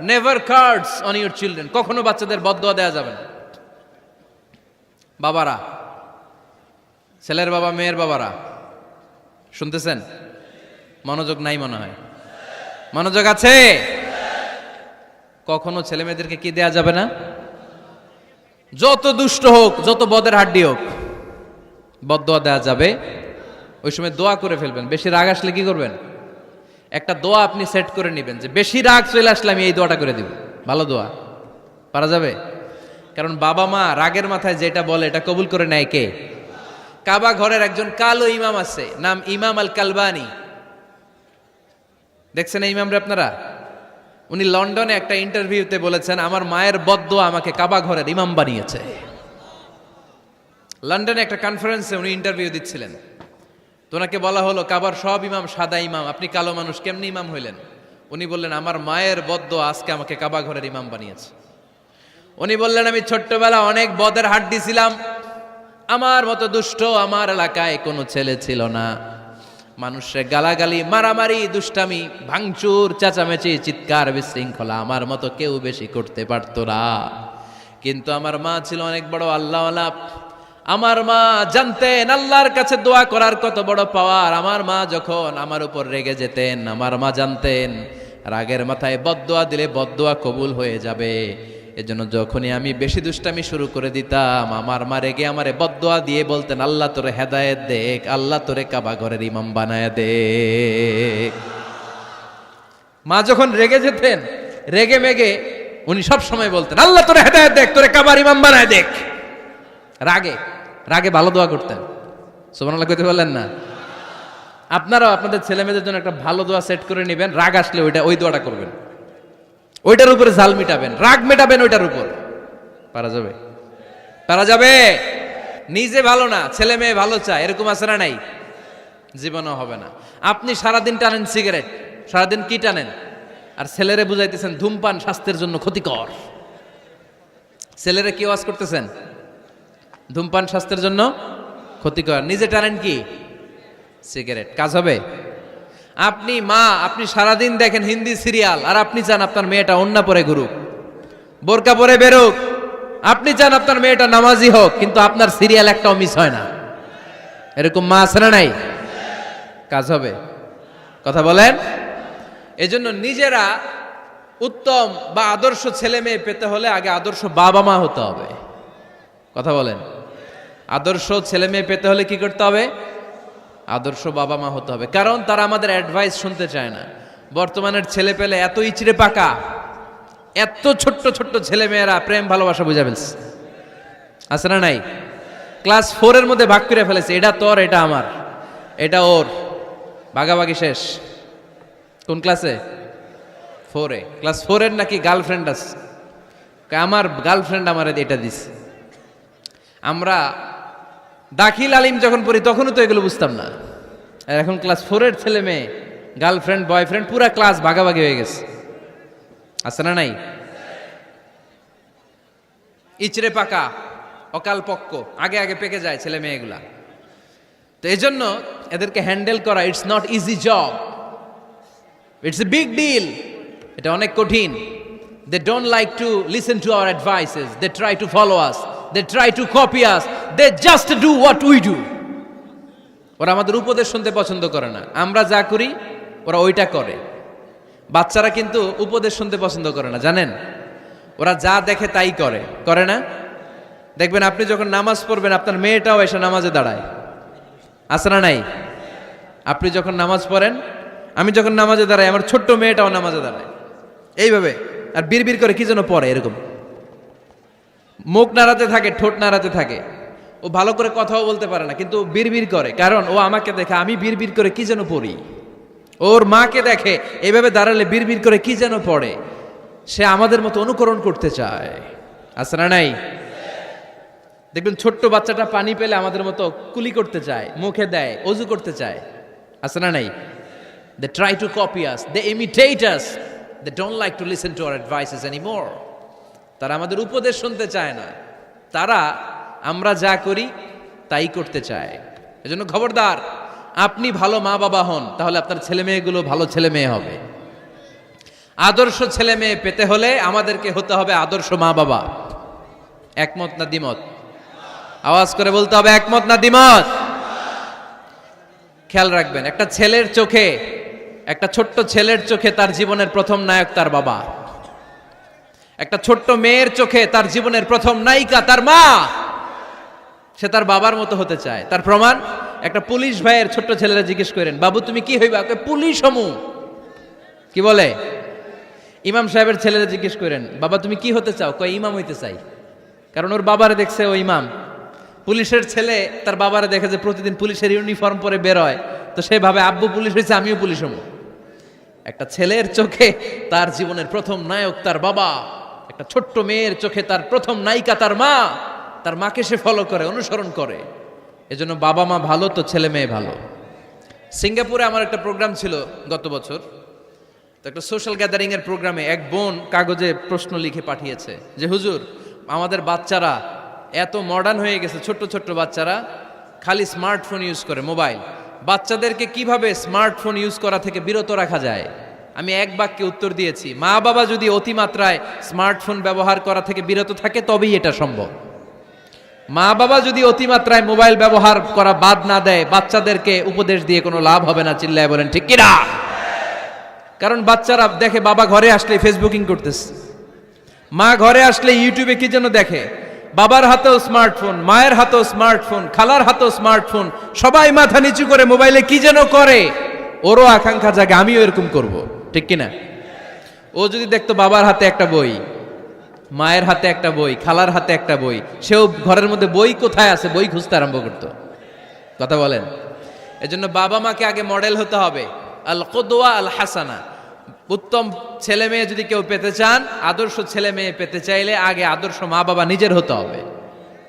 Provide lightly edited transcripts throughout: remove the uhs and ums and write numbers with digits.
Never cards on your children, কখনো বাচ্চাদের বদদোয়া দেওয়া যাবে না। বাবারা, ছেলের বাবা মেয়ের বাবারা শুনতেছেন? মনোযোগ নাই মনে হয়, মনোযোগ আছে? কখনো ছেলে মেয়েদেরকে কি দেয়া যাবে না? যত দুষ্ট হোক, যত বদের হাড্ডি হোক, বদদোয়া দেওয়া যাবে। ওই সময় দোয়া করে ফেলবেন। বেশি রাগ আসলে কি করবেন? একটা দোয়া আপনি সেট করে নেবেন যে বেশি রাগ চলে আসলে আমি এই দোয়াটা করে দিব। ভালো দোয়া পারা যাবে? কারণ বাবা মা রাগের মাথায় যেটা বলে এটা কবুল করে নেয় কে? কাবা ঘরের একজন কালো ইমাম আছে, নাম ইমাম আল কালবানি। দেখছেন এই ইমামরে আপনারা? উনি লন্ডনে একটা ইন্টারভিউতে বলেছেন, আমার মায়ের বদদোয়া আমাকে কাবা ঘরের ইমাম বানিয়েছে। লন্ডনে একটা কনফারেন্সে উনি ইন্টারভিউ দিচ্ছিলেন। তো ওনাকে বলা হলো, কাবার সব ইমাম সাদা ইমাম, আপনি কালো মানুষ, কেমনি ইমাম হইলেন? উনি বললেন, আমার মায়ের বদদোয়া আজকে আমাকে কাবা ঘরের ইমাম বানিয়েছে। উনি বললেন, আমি ছোট্টবেলা অনেক বদের হাড্ডি ছিলাম, আমার মতো দুষ্ট আমার এলাকায় কোনো ছেলে ছিল না। মানুষের গালাগালি, মারামারি, দুষ্টামি, ভাঙচুর, চেঁচামেচি, চিৎকার, বিশৃঙ্খলা আমার মতো কেউ বেশি করতে পারতো না। কিন্তু আমার মা ছিল অনেক বড় আল্লাহওয়ালা। আমার মা জানতেন আল্লাহর কাছে দোয়া করার কত বড় পাওয়ার। আমার মা যখন আমার উপর রেগে যেতেন, আমার মা জানতেন রাগের মাথায় বদদোয়া দিলে বদদোয়া কবুল হয়ে যাবে। এজন্য যখনই আমি বেশি দুষ্টামি শুরু করে দিতাম, আমার মা রেগে আমারে বদদোয়া দিয়ে বলতেন, আল্লাহ তোরে হেদায়েত দেখ, আল্লাহ তোরে কাবা ঘরের ইমাম বানায় দে। মা যখন রেগে যেতেন, রেগে মেগে উনি সব সময় বলতেন, আল্লাহ তোরে হেদায়েত দেখ, তোরে কাবার ইমাম বানায় দেখ। রাগে রাগে ভালো দোয়া করতেন। সুবহানাল্লাহ কইতে বললেন না? আপনারাও আপনাদের ছেলে মেয়েদের জন্য একটা ভালো দোয়া সেট করে নেবেন। রাগ আসলে ওই দোয়াটা করবেন, ওইটার উপরে জাল মিটাবেন, রাগ মেটাবেন ওইটার উপর। পারা যাবে? পারা যাবে? নিজে ভালো না, ছেলে মেয়ে ভালো চায়, এরকম আছে না নাই? জীবনও হবে না। আপনি সারাদিন টানেন সিগারেট, সারাদিন কি টানেন, আর ছেলেরে বুঝাইতেছেন ধূমপান স্বাস্থ্যের জন্য ক্ষতিকর। ছেলেরে কি ওয়াজ করতেছেন? ধূমপান স্বাস্থ্যের জন্য ক্ষতিকর। নিজে টানেন কি? সিগারেট। কাজ হবে? আপনি মা, আপনি সারাদিন দেখেন হিন্দি সিরিয়াল, আর আপনি চান আপনার মেয়েটা ওন্না পরে ঘুরুক, বোরকা পরে বেরোক। আপনি চান আপনার মেয়েটা নামাজি হোক, কিন্তু আপনার সিরিয়াল একটাও মিস হয় না। এরকম মা আছে না নাই? কাজ হবে? কথা বলেন। এজন্য নিজেরা উত্তম বা আদর্শ ছেলে মেয়ে পেতে হলে আগে আদর্শ বাবা মা হতে হবে। কথা বলেন। আদর্শ ছেলে মেয়ে পেতে হলে কি করতে হবে? আদর্শ বাবা মা হতে হবে। কারণ তারা আমাদের অ্যাডভাইস শুনতে চায় না। বর্তমানের ছেলে পেলে এত ইচড়ে পাকা, এত ছোট্ট ছোট্ট ছেলে মেয়েরা প্রেম ভালোবাসা বুঝা ফেলছে, আছে না নাই? ক্লাস 4 এর মধ্যে ভাগ করে ফেলেছে, এটা তোর, এটা আমার, এটা ওর, ভাগাভাগি শেষ। কোন ক্লাসে? 4 এ। ক্লাস 4 এর নাকি গার্লফ্রেন্ড আছে, আমার গার্লফ্রেন্ড আমার এটা দিস। আমরা দাখিল আলিম যখন পড়ি তখনও তো এগুলো বুঝতাম না। আর এখন ক্লাস 4 এর ছেলে মেয়ে গার্লফ্রেন্ড বয়ফ্রেন্ড পুরা ক্লাস ভাগাভাগি হয়ে গেছে, আছে না নাই? ইচড়ে পাকা, অকাল পক্ক, আগে আগে পেকে যায় ছেলে মেয়েগুলা। তো এই জন্য এদেরকে হ্যান্ডেল করা, it's not easy job, it's a big deal. এটা অনেক কঠিন। They don't like to listen to our advices, they try to follow us, they try to copy us, they just do what we do. ওরা আমাদের উপদেশ শুনতে পছন্দ করে না, আমরা যা করি ওরা ওইটা করে। বাচ্চারা কিন্তু উপদেশ শুনতে পছন্দ করে না, জানেন? ওরা যা দেখে তাই করে, করে না? দেখবেন আপনি যখন নামাজ পড়বেন আপনার মেয়েটাও এসে নামাজে দাঁড়ায়, আছে না নাই? আপনি যখন নামাজ পড়েন, আমি যখন নামাজে দাঁড়াই, আমার ছোট্ট মেয়েটাও নামাজে দাঁড়ায় এইভাবে, আর বিড়বিড় করে কি যেন পড়ে, এরকম মুখ নাড়াতে থাকে, ঠোঁট নাড়াতে থাকে। ও ভালো করে কথাও বলতে পারে না, কিন্তু বিড়বিড় করে, কারণ ও আমাকে দেখে আমি বিড়বিড় করে কি যেন পড়ি। ওর মাকে দেখে এইভাবে দাঁড়ালে বিড়বিড় করে কি যেন পড়ে। সে আমাদের মতো অনুকরণ করতে চায়, আছে না নাই? দেখবেন ছোট্ট বাচ্চাটা পানি পেলে আমাদের মতো কুলি করতে চায়, মুখে দেয়, অজু করতে চায়, আছে না নাই? They try to copy us, they imitate us, they don't like to listen to our advices anymore. তারা আমাদের উপদেশ শুনতে চায় না, তারা আমরা যা করি তাই করতে চায়। এজন্য খবরদার, আপনি ভালো মা বাবা হন, তাহলে আপনার ছেলে মেয়েগুলো ভালো ছেলে মেয়ে হবে। আদর্শ ছেলে মেয়ে পেতে হলে আমাদেরকে হতে হবে আদর্শ মা বাবা। একমত না দ্বিমত? আওয়াজ করে বলতে হবে একমত না দ্বিমত। খেয়াল রাখবেন, একটা ছেলের চোখে, একটা ছোট্ট ছেলের চোখে তার জীবনের প্রথম নায়ক তার বাবা। একটা ছোট্ট মেয়ের চোখে তার জীবনের প্রথম নায়িকা তার মা। সে তার বাবার মতো হতে চায়। তার প্রমাণ, একটা পুলিশ ভাইয়ের ছোট্ট ছেলেরা জিজ্ঞেস করেন, বাবু তুমি কি হইবা? পুলিশ হমু। কি বলে? ইমাম সাহেবের ছেলেরা জিজ্ঞেস করেন, বাবা তুমি কি হতে চাও? কয় ইমাম হইতে চাই। কারণ ওর বাবারে দেখছে ও ইমাম। পুলিশের ছেলে তার বাবারে দেখে যে প্রতিদিন পুলিশের ইউনিফর্ম পরে বের হয়, তো সে ভাবে আব্বু পুলিশ হয়েছে, আমিও পুলিশ হমু। একটা ছেলের চোখে তার জীবনের প্রথম নায়ক তার বাবা, একটা ছোট্ট মেয়ের চোখে তার প্রথম নায়িকা তার মা। তার মাকে সে ফলো করে, অনুসরণ করে। এজন্য বাবা মা ভালো তো ছেলে মেয়ে ভালো। সিঙ্গাপুরে আমার একটা প্রোগ্রাম ছিল গত বছর। তো একটা সোশ্যাল গ্যাদারিং এর প্রোগ্রামে এক বোন কাগজে প্রশ্ন লিখে পাঠিয়েছে যে হুজুর, আমাদের বাচ্চারা এত মডার্ন হয়ে গেছে, ছোট্ট ছোট্ট বাচ্চারা খালি স্মার্টফোন ইউজ করে, মোবাইল। বাচ্চাদেরকে কিভাবে স্মার্টফোন ইউজ করা থেকে বিরত রাখা যায়? আমি এক বাক্যে উত্তর দিয়েছি, মা বাবা যদি অতিমাত্রায় স্মার্টফোন ব্যবহার করা থেকে বিরত থাকে তবেই এটা সম্ভব। মা বাবা যদি অতিমাত্রায় মোবাইল ব্যবহার করা বাদ না দেয়, বাচ্চাদেরকে উপদেশ দিয়ে কোনো লাভ হবে না। চিল্লায় বলেন ঠিক কিনা? কারণ বাচ্চারা দেখে বাবা ঘরে আসলে ফেসবুকিং করতেছে, মা ঘরে আসলে ইউটিউবে কি যেন দেখে। বাবার হাতেও স্মার্টফোন, মায়ের হাতেও স্মার্টফোন, খালার হাতেও স্মার্টফোন, সবাই মাথা নিচু করে মোবাইলে কি যেন করে। ওরও আকাঙ্ক্ষা জাগে আমিও এরকম করব, ঠিক কিনা? ও যদি দেখতো বাবার হাতে একটা বই, মায়ের হাতে একটা বই, খালার হাতে একটা বই, সেও ঘরের মধ্যে বই কোথায় আছে বই খুঁজতে আরম্ভ করতো। কথা বলেন? এজন্য বাবা মাকে আগে মডেল হতে হবে, আল কুদওয়া আল হাসানা। উত্তম ছেলে মেয়ে যদি কেউ পেতে চান, আদর্শ ছেলে মেয়ে পেতে চাইলে আগে আদর্শ মা বাবা নিজের হতে হবে।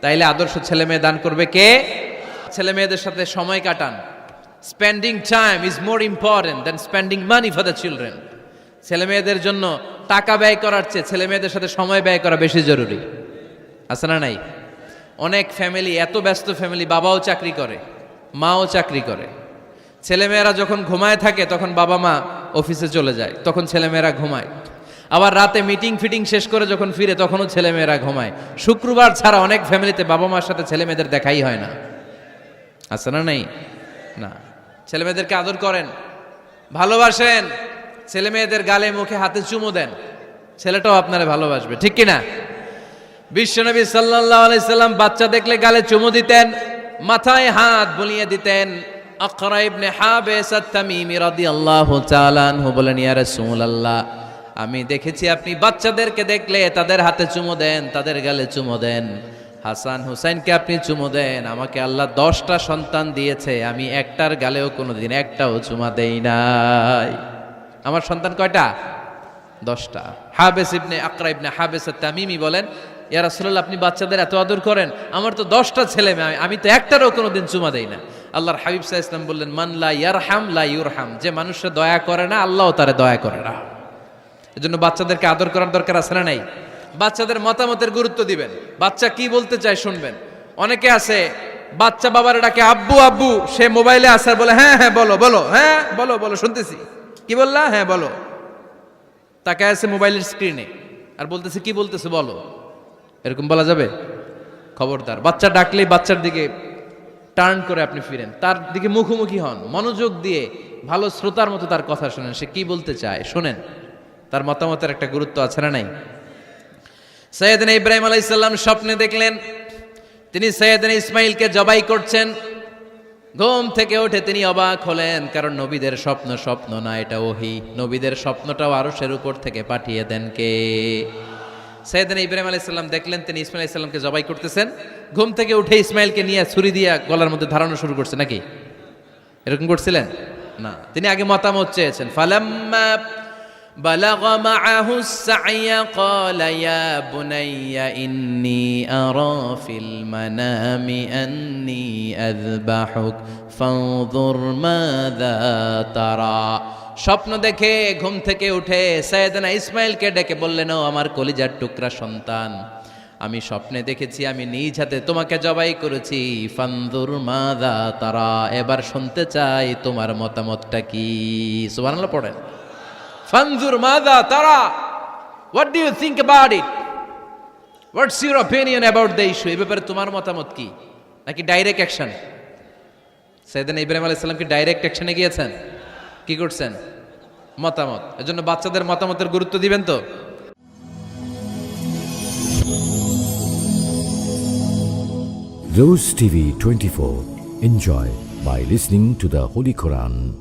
তাইলে আদর্শ ছেলে মেয়ে দান করবে কে? ছেলে মেয়েদের সাথে সময় কাটান। Spending time is more important than spending money for the children. ছেলে মেয়েদের জন্য টাকা ব্যয় করার চেয়ে ছেলে মেয়েদের সাথে সময় ব্যয় করা বেশি জরুরি। আছে না নাই? অনেক ফ্যামিলি, এত ব্যস্ত ফ্যামিলি, বাবাও চাকরি করে, মাও চাকরি করে। ছেলেমেয়েরা যখন ঘুমায় থাকে তখন বাবা মা অফিসে চলে যায়, তখন ছেলেমেয়েরা ঘুমায়। আবার রাতে মিটিং ফিটিং শেষ করে যখন ফিরে তখনও ছেলেমেয়েরা ঘুমায়। শুক্রবার ছাড়া অনেক ফ্যামিলিতে বাবা মার সাথে ছেলেমেয়েদের দেখাই হয় না। আছে না নাই? না। ছেলেমেয়েদেরকে আদর করেন, ভালোবাসেন, ছেলেমেয়েদের গালে মুখে হাতে চুমু দেন, ছেলেটাও আপনারা ভালোবাসবে, ঠিক কিনা? বিশ্বনবী সাল্লাল্লাহু আলাইহি সাল্লাম বাচ্চা দেখলে গালে চুমু দিতেন, মাথায় হাত বুলিয়ে দিতেন। আকরা ইবনে হাবিস আত-তামিমি রাদিয়াল্লাহু তাআলা আনহু বলেন, ইয়া রাসূলুল্লাহ, আমি দেখেছি আপনি বাচ্চাদেরকে দেখলে তাদের হাতে চুমু দেন, তাদের গালে চুমু দেন। হাসান হুসাইনকে আপনি চুমু দেন। আমাকে আল্লাহ 10টা সন্তান দিয়েছে, আমি একটার গালেও কোনোদিন একটাও চুমা দেই নাই। আমার সন্তান কয়টা? 10টা। হাবিস ইবনে আকরা ইবনে হাবিস আত-তামিমি বলেন, ইয়া রাসূলুল্লাহ, আপনি বাচ্চাদের এত আদর করেন, আমার তো 10টা ছেলে মেয়ে, আমি তো একটারও কোনোদিন চুমা দেই না। আল্লাহর হাবিব সাল্লাল্লাহু আলাইহি ওয়াসাল্লাম বললেন, মান লা ইয়ারহাম লা ইউরহাম। যে মানুষের দয়া করে না, আল্লাহও তারে দয়া করে না। এজন্য বাচ্চাদেরকে আদর করার দরকার আছে না নাই? বাচ্চাদের মতামতের গুরুত্ব দিবেন, বাচ্চা কি বলতে চায় শুনবেন। অনেকে আছে বাচ্চা বাবার ডাকে আব্বু আব্বু, সে মোবাইলে আসার বলে হ্যাঁ হ্যাঁ বলো বলো, হ্যাঁ বলো বলো শুনতেছি, কি বললা, হ্যাঁ বলো। তাকে আছে মোবাইলের স্ক্রিনে আর বলতেছে কি বলতেছে বলো। এরকম বলা যাবে? খবরদার। বাচ্চা ডাকলেই বাচ্চার দিকে টার্ন করে আপনি ফিরেন, তার দিকে মুখোমুখি হন, মনোযোগ দিয়ে ভালো শ্রোতার মতো তার কথা শোনেন, সে কি বলতে চায় শোনেন। তার মতামতের একটা গুরুত্ব আছে না নাই? সাইয়েদনা ইব্রাহিম আলাইহিস সালাম স্বপ্নে দেখলেন তিনি সাইয়েদনা ইসমাইলকে জবাই করছেন। ঘুম থেকে উঠে তিনি অবাক হলেন, কারণ নবীদের স্বপ্ন স্বপ্ন না, এটা ওহী। নবীদের স্বপ্নটাও আরশের উপর থেকে পাঠিয়ে দেন কে? সাইয়েদনা ইব্রাহিম আলাইহিস সালাম দেখলেন তিনি ইসমাইল আলাইহিস সালামকে জবাই করতেছেন। ঘুম থেকে উঠে ইসমাইলকে নিয়ে ছুরি দিয়ে গলার মধ্যে ধারানো শুরু করছে নাকি? এরকম করছিলেন না, তিনি আগে মতামত চেয়েছেন। ফালাম্মা বালাগ মাআহু সাইয়া ক্বালা ইয়া বুনাইয়া ইন্নী আরা ফিল মানামি আন্নী আযবাহুক ফানজুর মাযা তারা। স্বপ্ন দেখে ঘুম থেকে উঠে সাইয়েদনা ইসমাইলকে ডেকে বললেন, ও আমার কলিজার টুকরা সন্তান, আমি স্বপ্নে দেখেছি আমি নিজ হাতে তোমাকে জবাই করেছি। ফানজুর মাযা তারা, এবার শুনতে চাই তোমার মতামতটা কি। সুবহানাল্লাহ পড়েন। ফানজুর মাযা তারা, what do you think about it, what's your opinion about the issue, এই ব্যাপারে তোমার মতামত কি? নাকি ডাইরেক্ট অ্যাকশন? সাইয়েদনা ইব্রাহিম আলাইহিস সালাম কি ডাইরেক্ট অ্যাকশনে গিয়েছেন? কি করছেন? মতামত। এজন্য বাচ্চাদের মতামতের গুরুত্ব দিবেন তো। Rose TV 24. Enjoy by listening to the Holy Quran.